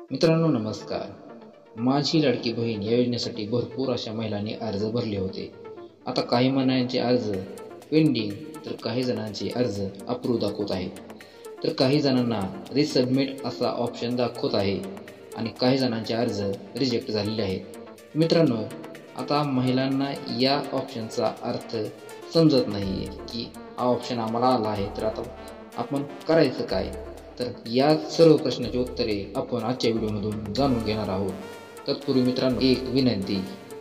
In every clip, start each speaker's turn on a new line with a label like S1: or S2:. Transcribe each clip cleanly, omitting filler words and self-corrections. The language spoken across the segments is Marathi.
S1: मित्रांनो नमस्कार. माझी लाडकी बहीण या योजनेसाठी भरपूर अशा महिलांनी अर्ज भरले होते. आता काही महिलांचे अर्ज पेंडिंग तर काही जणांचे अर्ज अप्रूव्ह दाखवत आहे, तर काही जणांना रिसबमिट असा ऑप्शन दाखवत आहे आणि काही जणांचे अर्ज रिजेक्ट झालेले आहेत. मित्रांनो, आता महिलांना या ऑप्शनचा अर्थ समजत नाही आहे की हा ऑप्शन आम्हाला आला आहे, तर आता आपण करायचं काय. तर या सर्व प्रश्नाची उत्तरे आपण आजच्या व्हिडिओमधून जाणून घेणार आहोत. तत्पूर्वी मित्रांनो एक विनंती,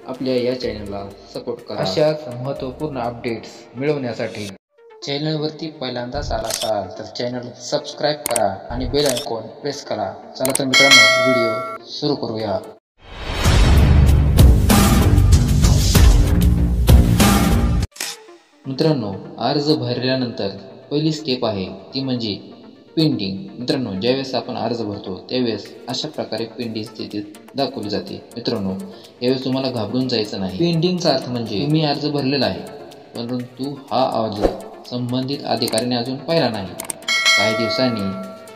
S1: आपल्या या चॅनलला सपोर्ट करा. अशाच महत्त्वपूर्ण अपडेट्स मिळवण्यासाठी चॅनलवरती पहिल्यांदाच आला असाल तर चॅनल सबस्क्राईब करा आणि बेल आयकॉन प्रेस करा. चला तर मित्रांनो व्हिडिओ सुरू करूया. मित्रांनो, अर्ज भरल्यानंतर पहिली स्टेप आहे ती म्हणजे पेंडिंग. मित्रांनो, ज्यावेळेस आपण अर्ज भरतो त्यावेळेस अशा प्रकारे पेंडिंग स्थितीत दाखवली जाते. मित्रांनो, यावेळेस तुम्हाला घाबरून जायचं नाही. पेंडिंगचा अर्थ म्हणजे तुम्ही अर्ज भरलेला आहे, परंतु हा अर्ज संबंधित अधिकाऱ्याने अजून पाहिला नाही. काही दिवसांनी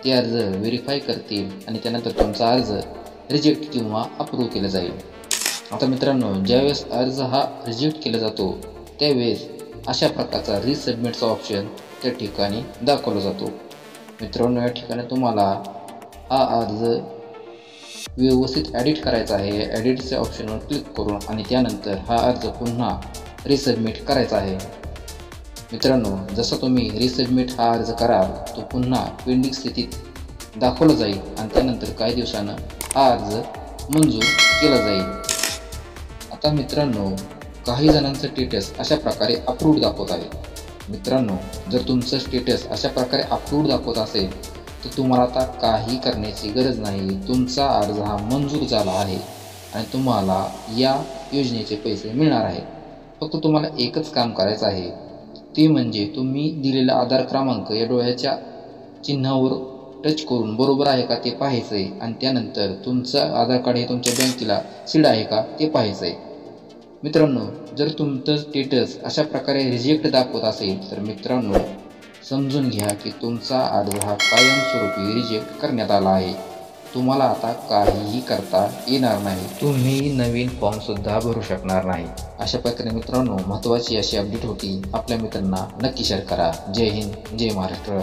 S1: ते अर्ज व्हेरीफाय करतील आणि त्यानंतर तुमचा अर्ज रिजेक्ट किंवा अप्रूव्ह केला जाईल. आता मित्रांनो, ज्यावेळेस अर्ज हा रिजेक्ट केला जातो त्यावेळेस अशा प्रकारचा रिसबमिटचा ऑप्शन त्या ठिकाणी दाखवला जातो. मित्रांनो, या ठिकाणी तुम्हाला हा अर्ज व्यवस्थित एडिट करायचा आहे. एडिटच्या ऑप्शनवर क्लिक करून आणि त्यानंतर हा अर्ज पुन्हा रिसबमिट करायचा आहे. मित्रांनो, जसं तुम्ही रिसबमिट हा अर्ज कराल तो पुन्हा पेंडिंग स्थितीत दाखवला जाईल आणि त्यानंतर काही दिवसानं हा अर्ज मंजूर केला जाईल. आता मित्रांनो, काही जणांचं स्टेटस अशा प्रकारे अप्रूव्ड दाखवत आहे. मित्रांनो, जर तुमचं स्टेटस अशा प्रकारे अप्रूव्ड दाखवत असेल तर तुम्हाला आता काही करण्याची गरज नाही. तुमचा अर्ज हा मंजूर झाला आहे आणि तुम्हाला या योजनेचे पैसे मिळणार आहेत. फक्त तुम्हाला एकच काम करायचं आहे, ते म्हणजे तुम्ही दिलेला आधार क्रमांक या डोळ्याच्या चिन्हावर टच करून बरोबर आहे का ते पाहायचं आहे आणि त्यानंतर तुमचं आधार कार्ड हे तुमच्या बँकेला सीड आहे का ते पाहायचं आहे. मित्रांनो, जर तुमचं स्टेटस अशा प्रकारे रिजेक्ट दाखवत असेल तर मित्रांनो समजून घ्या की तुमचा अर्ज हा कायमस्वरूपी रिजेक्ट करण्यात आला आहे. तुम्हाला आता काहीही करता येणार नाही. तुम्ही नवीन फॉर्मसुद्धा भरू शकणार नाही. अशा प्रकारे मित्रांनो महत्त्वाची अशी अपडेट होती. आपल्या मित्रांना नक्की शेअर करा. जय हिंद, जय महाराष्ट्र.